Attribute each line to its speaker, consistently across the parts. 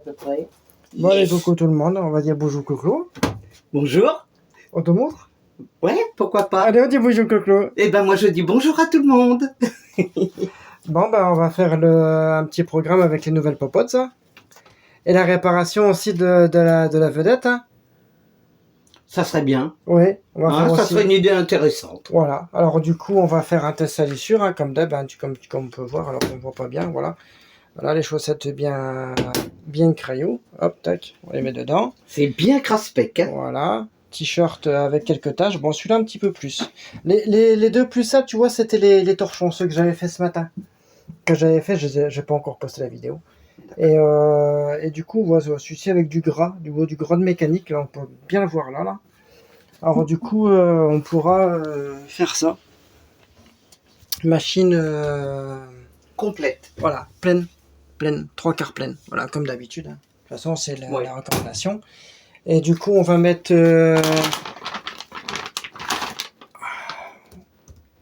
Speaker 1: peu près.
Speaker 2: Bon, allez, coucou tout le monde, on va dire bonjour Clo-Clo.
Speaker 1: Bonjour.
Speaker 2: On te montre?
Speaker 1: Ouais, pourquoi pas.
Speaker 2: Allez, on dit bonjour Clo-Clo.
Speaker 1: Eh ben moi je dis bonjour à tout le monde.
Speaker 2: Bon, ben on va faire un petit programme avec les nouvelles popotes, ça. Et la réparation aussi de la vedette, hein.
Speaker 1: Ça serait bien.
Speaker 2: Oui, on va faire
Speaker 1: Ça
Speaker 2: aussi...
Speaker 1: serait une idée intéressante.
Speaker 2: Voilà, alors du coup, on va faire un test salissure, hein, comme d'hab, hein, comme on peut voir, alors on voit pas bien, voilà. Voilà, les chaussettes bien crayon. Hop, tac, on les met dedans.
Speaker 1: C'est bien crasse-pec, hein.
Speaker 2: Voilà, t-shirt avec quelques taches. Bon, celui-là un petit peu plus. Les deux plus ça, tu vois, c'était les torchons, ceux que j'avais fait ce matin. Que j'avais fait, j'ai pas encore posté la vidéo. Et du coup, voilà, celui-ci avec du gras de mécanique, là, on peut bien le voir là. Alors du coup, on pourra faire ça. Machine
Speaker 1: Complète.
Speaker 2: voilà, pleine, 3/4 pleine. Voilà, comme d'habitude. Hein. De toute façon, c'est la recommandation. Et du coup, on va mettre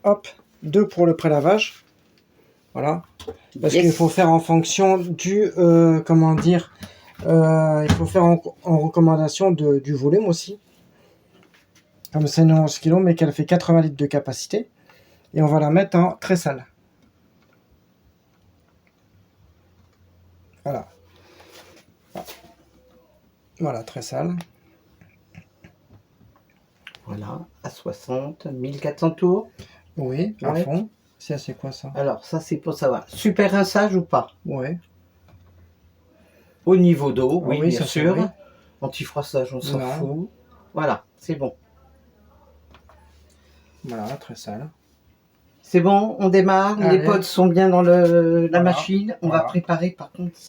Speaker 2: hop, 2 pour le prélavage. Voilà. Parce qu'il faut faire en fonction du comment dire, il faut faire en recommandation du volume aussi. Comme c'est une 11 kg, mais qu'elle fait 80 litres de capacité. Et on va la mettre en très sale. Voilà. Voilà, très sale.
Speaker 1: Voilà, à 60, 1400 tours.
Speaker 2: Oui, à fond. C'est quoi ça?
Speaker 1: Alors, ça c'est pour savoir. Super rinçage ou pas?
Speaker 2: Ouais.
Speaker 1: Au niveau d'eau, oui, bien
Speaker 2: ça
Speaker 1: sûr.
Speaker 2: Oui.
Speaker 1: Anti-froissage, on s'en fout. Voilà, c'est bon.
Speaker 2: Voilà, très sale.
Speaker 1: C'est bon, on démarre.
Speaker 2: Allez.
Speaker 1: Les pods sont bien dans la machine. On va préparer par contre,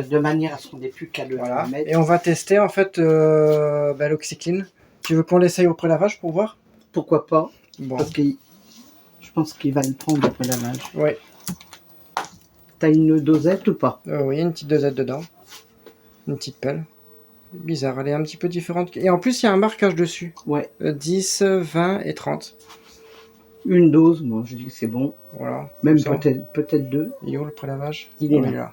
Speaker 1: de manière à ce qu'on n'ait plus qu'à le mettre.
Speaker 2: Et on va tester en fait l'oxycline. Tu veux qu'on l'essaye au prélavage pour voir?
Speaker 1: Pourquoi pas?
Speaker 2: Bon.
Speaker 1: Parce que je pense qu'il va le prendre au prélavage.
Speaker 2: Oui.
Speaker 1: T'as une dosette ou pas?
Speaker 2: Oui, une petite dosette dedans. Une petite pelle. Bizarre, elle est un petit peu différente. Et en plus, il y a un marquage dessus.
Speaker 1: Ouais.
Speaker 2: 10, 20 et 30.
Speaker 1: Une dose, moi je dis que c'est bon.
Speaker 2: Voilà.
Speaker 1: Même peut-être 2.
Speaker 2: Et où le prélavage?
Speaker 1: Il est là.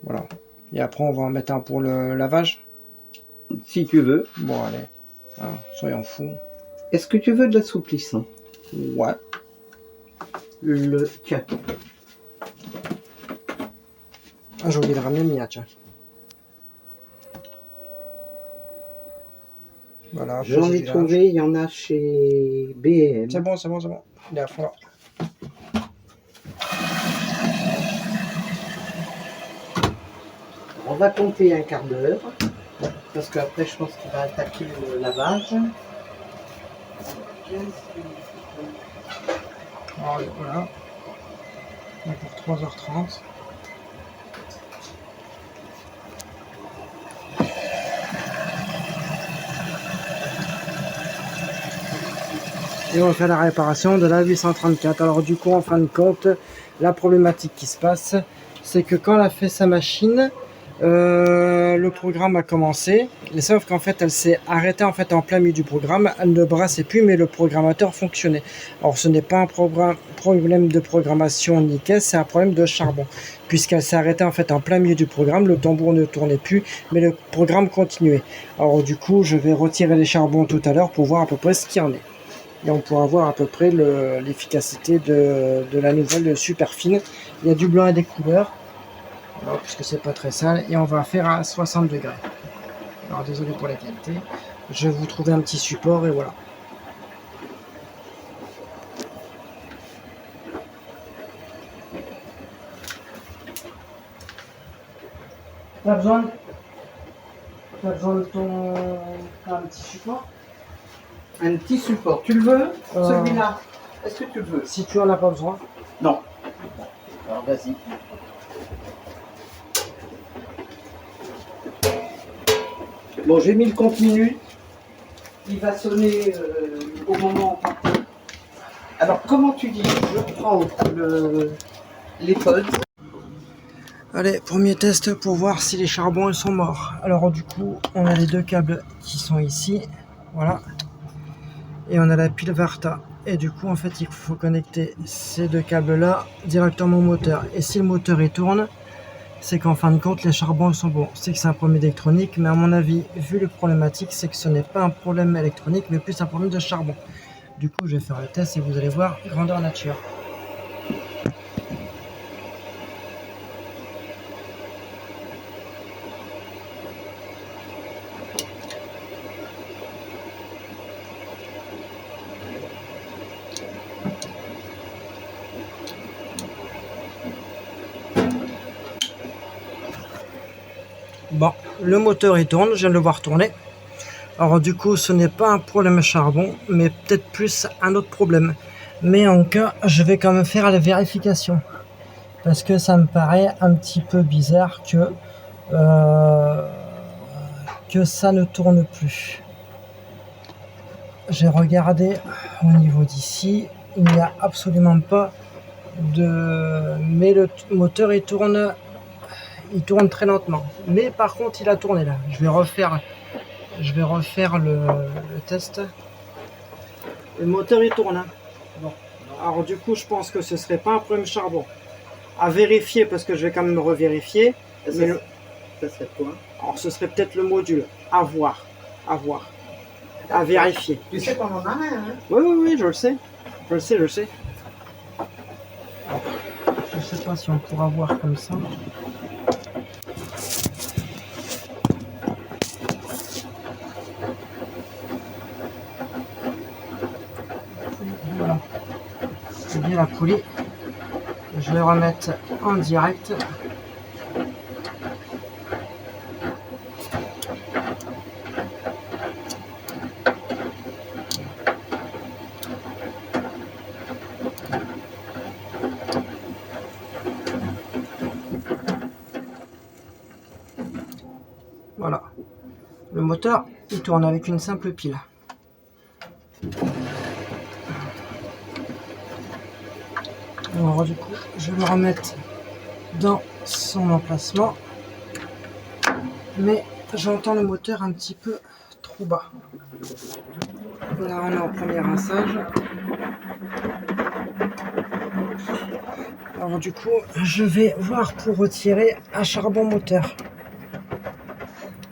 Speaker 2: Voilà. Et après, on va en mettre un pour le lavage.
Speaker 1: Si tu veux.
Speaker 2: Bon, allez. Ah, soyons fous.
Speaker 1: Est-ce que tu veux de l'assouplissant?
Speaker 2: Ouais.
Speaker 1: Tiens.
Speaker 2: Ah, j'ai oublié de ramener le mien, tiens. Voilà.
Speaker 1: J'en ai trouvé, il y en a chez B&M.
Speaker 2: C'est bon. Il est à fond là.
Speaker 1: On va compter un quart d'heure. Parce qu'après, je pense qu'il va attaquer le lavage.
Speaker 2: Voilà. Donc pour 3h30. Et on va faire la réparation de la 834. Alors du coup, en fin de compte, la problématique qui se passe, c'est que quand elle a fait sa machine, le programme a commencé, et sauf qu'en fait elle s'est arrêtée en fait en plein milieu du programme, elle ne brassait plus mais le programmateur fonctionnait. Alors ce n'est pas un problème de programmation ni caisse, c'est un problème de charbon, puisqu'elle s'est arrêtée en fait en plein milieu du programme, le tambour ne tournait plus mais le programme continuait. Alors du coup je vais retirer les charbons tout à l'heure pour voir à peu près ce qu'il y en est. Et on pourra voir à peu près l'efficacité de la nouvelle super fine. Il y a du blanc et des couleurs. Alors, puisque c'est pas très sale, et on va faire à 60 degrés. Alors désolé pour la qualité, je vais vous trouver un petit support et voilà. T'as besoin de un petit support?
Speaker 1: Un petit support, tu le veux? Celui-là, est-ce que tu le veux?
Speaker 2: Si tu en as pas besoin.
Speaker 1: Non. Alors vas-y. Bon, j'ai mis le compte minute. Il va sonner au moment. Alors, comment tu dis? Je prends les pods.
Speaker 2: Allez, premier test pour voir si les charbons ils sont morts. Alors du coup, on a les deux câbles qui sont ici. Voilà. Et on a la pile Varta. Et du coup, en fait, il faut connecter ces deux câbles là directement au moteur. Et si le moteur il tourne, c'est qu'en fin de compte, les charbons sont bons. C'est que c'est un problème électronique, mais à mon avis, vu le problématique, c'est que ce n'est pas un problème électronique, mais plus un problème de charbon. Du coup, je vais faire le test et vous allez voir grandeur nature. Bon, le moteur il tourne, je viens de le voir tourner. Alors du coup, ce n'est pas un problème charbon, mais peut-être plus un autre problème. Mais en cas, je vais quand même faire la vérification. Parce que ça me paraît un petit peu bizarre que ça ne tourne plus. J'ai regardé au niveau d'ici, il n'y a absolument pas de... Mais le moteur il tourne très lentement. Mais par contre, il a tourné là. Je vais refaire le test. Le moteur il tourne. Bon. Alors du coup, je pense que ce serait pas un problème charbon. À vérifier parce que je vais quand même revérifier.
Speaker 1: Ça serait quoi?
Speaker 2: Alors ce serait peut-être le module. À voir. À vérifier.
Speaker 1: Tu sais qu'on en a un, hein?
Speaker 2: Oui, je le sais. Je le sais. Alors, je sais pas si on pourra voir comme ça. Voilà. C'est bien la poulie. Je vais remettre en direct. Voilà. Le moteur, il tourne avec une simple pile. Alors du coup, je vais le remettre dans son emplacement. Mais j'entends le moteur un petit peu trop bas. Là, on est au premier rinçage. Alors du coup, je vais voir pour retirer un charbon moteur.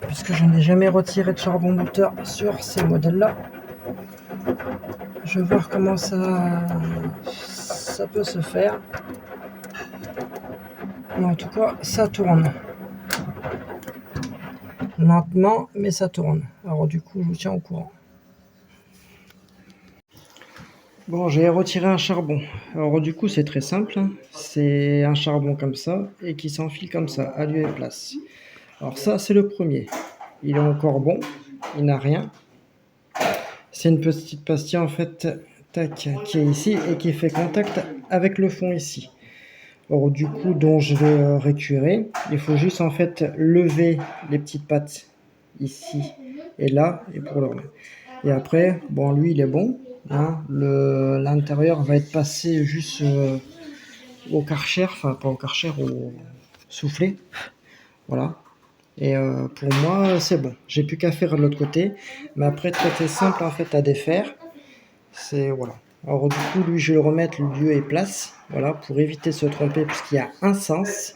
Speaker 2: Puisque je n'ai jamais retiré de charbon moteur sur ces modèles-là. Je vais voir comment ça peut se faire. Mais en tout cas, ça tourne. Lentement, mais ça tourne. Alors du coup, je vous tiens au courant. Bon, j'ai retiré un charbon. Alors du coup, c'est très simple. C'est un charbon comme ça et qui s'enfile comme ça, à lieu et place. Alors ça, c'est le premier. Il est encore bon. Il n'a rien. C'est une petite pastille en fait, tac, qui est ici et qui fait contact avec le fond ici. Alors du coup, dont je vais récurer, il faut juste en fait lever les petites pattes ici et là et pour le remettre. Et après, bon, lui il est bon. Hein, l'intérieur va être passé juste au Karcher, enfin pas au Karcher, au soufflé. Voilà. Et pour moi, c'est bon. J'ai plus qu'à faire de l'autre côté. Mais après, très simple en fait à défaire. C'est voilà. Alors du coup, lui, je vais le remettre lieu et place. Voilà, pour éviter de se tromper, puisqu'il y a un sens.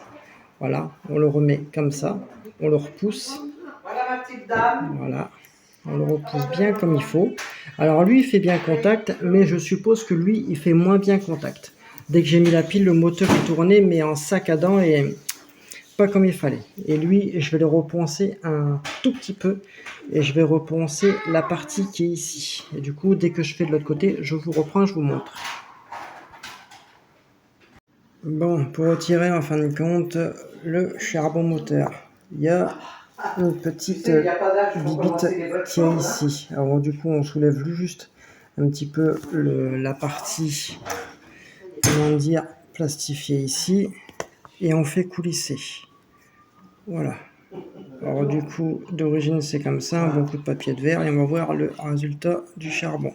Speaker 2: Voilà, on le remet comme ça. On le repousse.
Speaker 1: Voilà ma petite dame.
Speaker 2: Voilà. On le repousse bien comme il faut. Alors lui, il fait bien contact, mais je suppose que lui, il fait moins bien contact. Dès que j'ai mis la pile, le moteur est tourné, mais en sac à dents et pas comme il fallait. Et lui, je vais le reponcer un tout petit peu et je vais reponcer la partie qui est ici. Et du coup, dès que je fais de l'autre côté, je vous reprends, je vous montre. Bon, pour retirer en fin de compte le charbon moteur, il y a une petite bibite qui est ici. Alors du coup, on soulève juste un petit peu la partie, comment dire, plastifiée ici et on fait coulisser. Voilà. Alors du coup, d'origine c'est comme ça, un bon coup de papier de verre et on va voir le résultat du charbon.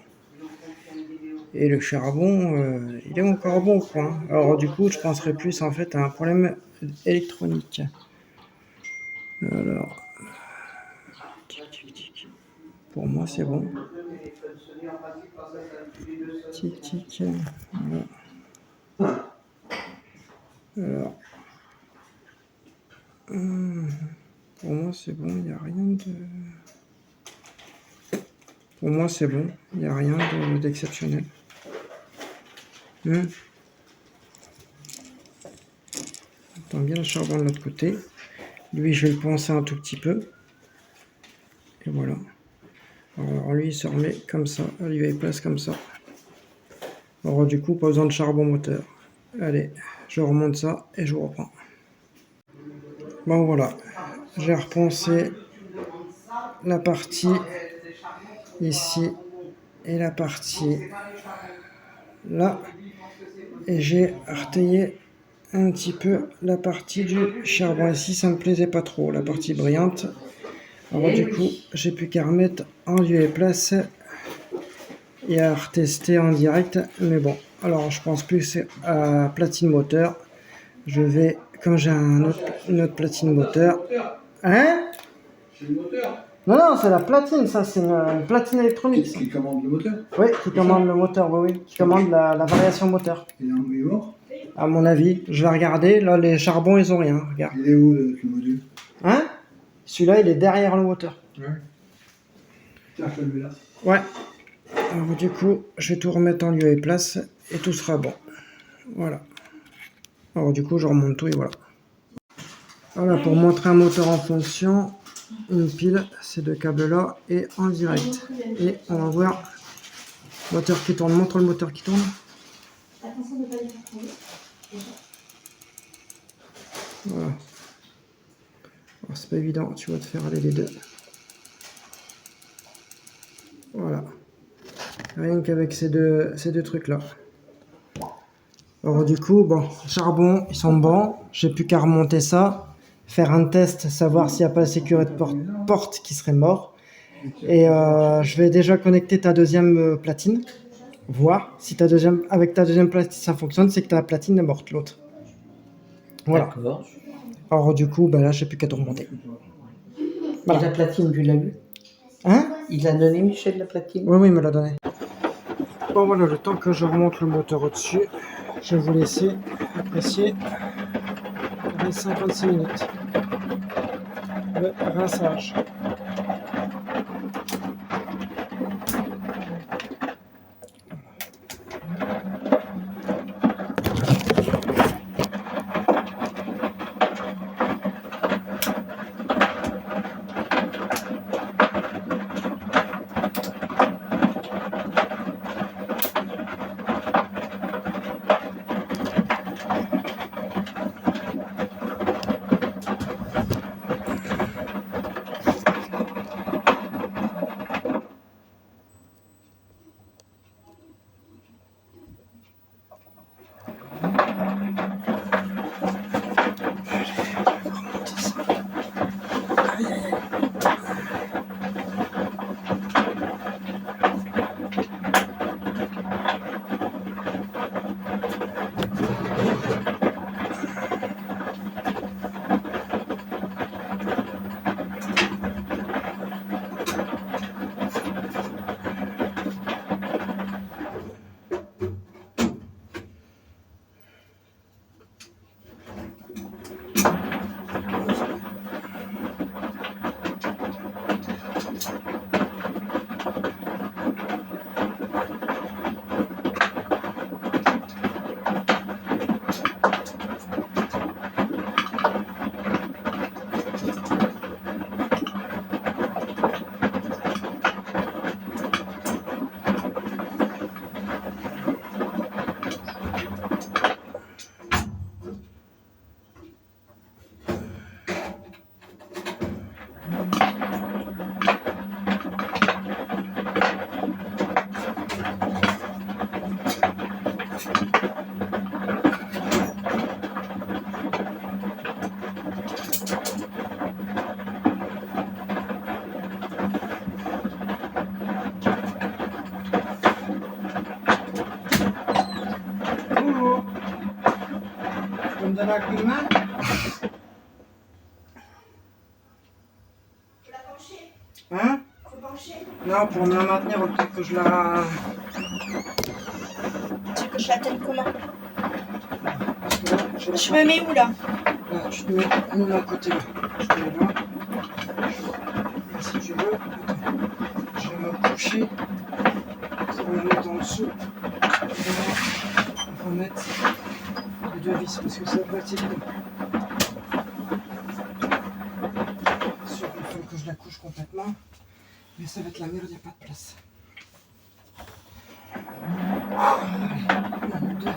Speaker 2: Et le charbon, il est encore bon quoi. Hein. Alors du coup, je penserais plus en fait à un problème électronique. Alors, pour moi c'est bon. Tic tic. Voilà. Alors, Pour moi, c'est bon, il n'y a rien de... Pour moi, c'est bon, il n'y a rien d'exceptionnel. Attends bien le charbon de l'autre côté. Lui, je vais le poncer un tout petit peu. Et voilà. Alors lui, il se remet comme ça. Il va place comme ça. Alors du coup, pas besoin de charbon moteur. Allez, je remonte ça et je vous reprends. Bon voilà, j'ai reponcé la partie ici et la partie là. Et j'ai retaillé un petit peu la partie du charbon. Ici, ça me plaisait pas trop, la partie brillante. Alors du coup, j'ai plus qu'à remettre en lieu et place et à retester en direct. Mais bon, alors je pense plus à platine moteur. Je vais, comme j'ai une autre platine moteur. Hein?
Speaker 3: C'est le moteur.
Speaker 2: Non, c'est la platine, ça, c'est une platine électronique.
Speaker 3: Qui commande le moteur?
Speaker 2: Oui, qui commande le moteur, oui. Qui commande la variation moteur.
Speaker 3: Il est mort?
Speaker 2: À mon avis, je vais regarder. Là, les charbons, ils ont rien. Regarde.
Speaker 3: Il est où le module?
Speaker 2: Hein? Celui-là, il est derrière le moteur.
Speaker 3: Ouais. Tiens, je le mets là.
Speaker 2: Ouais. Alors, du coup, je vais tout remettre en lieu et place et tout sera bon. Voilà. Alors, du coup, je remonte tout et voilà. Voilà, pour montrer un moteur en fonction, une pile, ces deux câbles-là, et en direct. Et on va voir le moteur qui tourne. Montre le moteur qui tourne.
Speaker 4: Attention de ne pas les faire tomber.
Speaker 2: Voilà. Alors, c'est pas évident, tu vas te faire aller les deux. Voilà. Rien qu'avec ces deux trucs-là. Alors du coup, bon, charbon, ils sont bons. J'ai plus qu'à remonter ça, faire un test, savoir s'il n'y a pas la sécurité de porte qui serait mort. Et je vais déjà connecter ta deuxième platine. Voir si avec ta deuxième platine ça fonctionne, c'est que ta platine est morte, l'autre. Voilà.
Speaker 1: D'accord.
Speaker 2: Alors du coup, ben là, j'ai plus qu'à tout remonter.
Speaker 1: Voilà. Et la platine, tu l'as vu?
Speaker 2: Hein?
Speaker 1: Il a donné, Michel, la platine?
Speaker 2: Oui, il me l'a donné. Bon voilà, le temps que je remonte le moteur au-dessus, je vais vous laisser apprécier les 56 minutes. Le rinçage. donner un coup de main?
Speaker 4: Faut la pencher.
Speaker 2: Hein?
Speaker 4: Faut pencher.
Speaker 2: Non, pour me la maintenir, peut-être que je la...
Speaker 4: Tu veux que je la tienne comment?
Speaker 2: Je
Speaker 4: Je me mets où là?
Speaker 2: Là, je te mets de mon côté là. Je te mets là. Et si tu veux, attends, je vais me coucher. Ça va me mettre en dessous. On va remettre les deux vis parce que ça va être évident. Sûr qu'il faut que je la couche complètement. Mais ça va être la merde, il n'y a pas de place. Allez, 1, 2.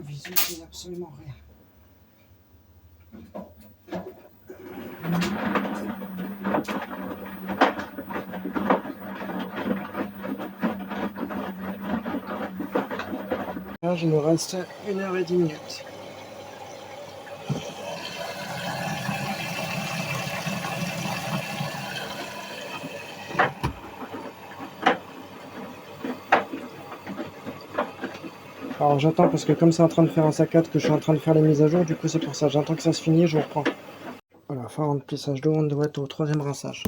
Speaker 2: Visu, c'est absolument rien. Là, je me reste 1h10. Alors j'attends parce que comme c'est en train de faire un saccade que je suis en train de faire les mises à jour, du coup c'est pour ça, j'attends que ça se finisse, je reprends. Voilà, fin remplissage d'eau, on doit être au 3e rinçage.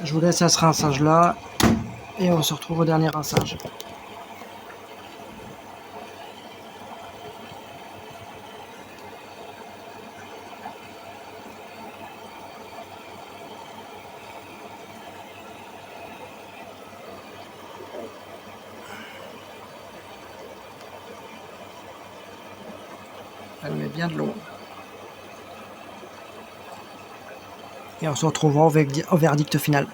Speaker 2: Je vous laisse à ce rinçage là et on se retrouve au dernier rinçage. Elle met bien de l'eau. Et on se retrouvera au verdict final.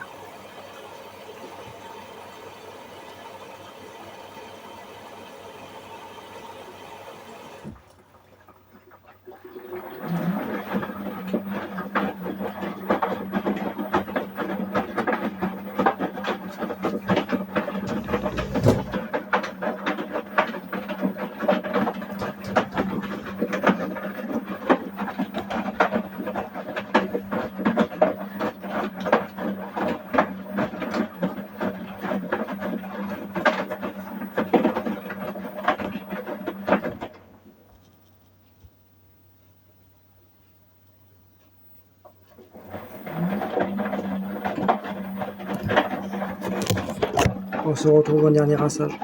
Speaker 2: On se retrouve au dernier rinçage.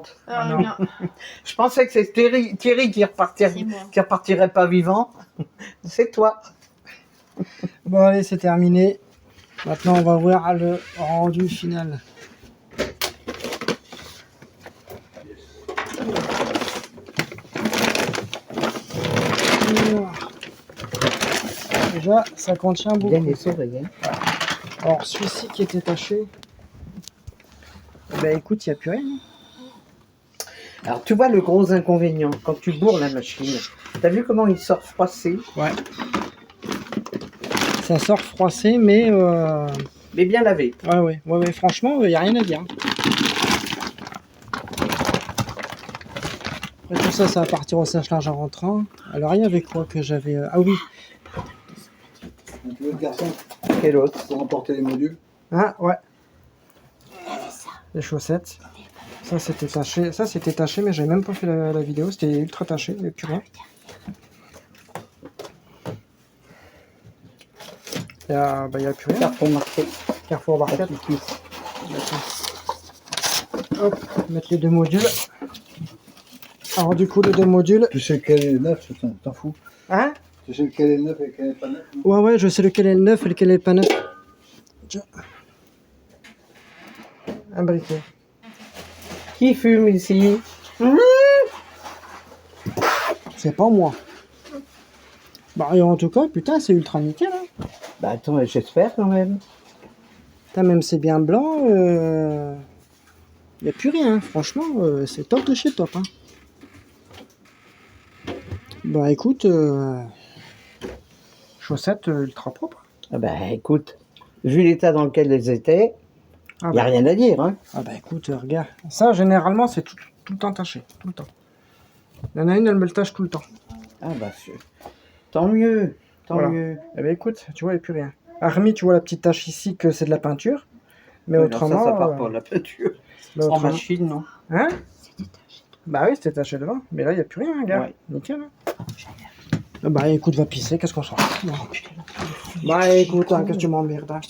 Speaker 1: vivante.
Speaker 2: Ah non.
Speaker 5: Non,
Speaker 1: Je pensais que c'est Thierry qui
Speaker 5: c'est moi.
Speaker 1: repartirait pas vivant. C'est toi.
Speaker 2: Bon, allez, c'est terminé. Maintenant, on va voir le rendu final. Déjà, ça contient beaucoup.
Speaker 1: Bien les oreilles. Hein.
Speaker 2: Alors, celui-ci qui était taché, ben écoute, il n'y a plus rien.
Speaker 1: Alors, tu vois le gros inconvénient, quand tu bourres la machine, t'as vu comment il sort froissé?
Speaker 2: Ouais. Ça sort froissé, mais
Speaker 1: Mais bien lavé.
Speaker 2: ouais, franchement, il n'y a rien à dire. Après tout ça, ça va partir au sèche-linge en rentrant. Alors, il y avait quoi que j'avais... Ah oui,
Speaker 3: Donc, l'autre garçon,
Speaker 1: Quel autre?
Speaker 3: pour emporter les modules.
Speaker 2: ah ouais. Les chaussettes. Ça, c'était taché. Ça, c'était taché, mais j'avais même pas fait la vidéo. C'était ultra taché, il n'y a plus rien. Il n'y a plus rien.
Speaker 1: Carton marqué.
Speaker 2: Carrefour Barquette. Hop, mettre les deux modules. Alors du coup, les deux modules.
Speaker 3: Tu sais lequel est le neuf, t'en fous.
Speaker 2: Hein?
Speaker 3: Tu sais lequel est le neuf et lequel est pas neuf. Non
Speaker 2: Ouais, je sais lequel est le neuf et lequel est pas neuf. Tiens. Un briquet.
Speaker 1: Qui fume ici?
Speaker 2: C'est pas moi. Bah, et en tout cas, putain, c'est ultra nickel. Hein.
Speaker 1: Bah attends, j'espère quand même.
Speaker 2: Putain, même c'est bien blanc. Y a plus rien. Franchement, c'est top de chez top. Hein. Bah écoute, chaussettes ultra propres.
Speaker 1: Ah bah écoute, vu l'état dans lequel elles étaient,
Speaker 2: Ah
Speaker 1: y a
Speaker 2: bah,
Speaker 1: rien à dire. Hein.
Speaker 2: ah bah écoute, regarde. Ça, généralement, c'est tout le temps taché. Tout le temps. Il y en a une, elle me le tâche tout le temps.
Speaker 1: Ah bah tant mieux, tant
Speaker 2: Voilà.
Speaker 1: mieux.
Speaker 2: Eh ben écoute, tu vois, il n'y a plus rien. Armi, tu vois la petite tache ici que c'est de la peinture. Mais
Speaker 1: Ouais,
Speaker 2: autrement.
Speaker 1: ça part pas de la peinture.
Speaker 2: mais
Speaker 1: En
Speaker 2: autrement-
Speaker 1: machine, non.
Speaker 2: Hein? Bah oui, c'était taché devant. Mais là, il n'y a plus rien, regarde.
Speaker 1: Ouais.
Speaker 2: Nickel. Hein. Bah écoute, va pisser, qu'est-ce qu'on s'en fout. Hein. Bah écoute, hein, qu'est-ce que tu m'emmerdes. Hein.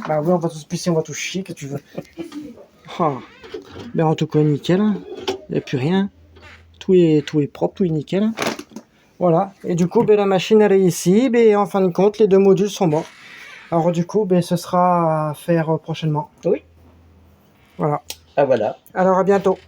Speaker 2: Bah oui, on va tous pisser, on va tous chier, que tu veux. Ah. Ben en tout cas, nickel. Il n'y a plus rien. Tout est propre, tout est nickel. Hein. Voilà. Et du coup, ben, la machine, elle est ici. Ben, en fin de compte, les deux modules sont morts. Alors du coup, ben, ce sera à faire prochainement.
Speaker 1: Oui.
Speaker 2: Voilà.
Speaker 1: Ah voilà.
Speaker 2: Alors à bientôt.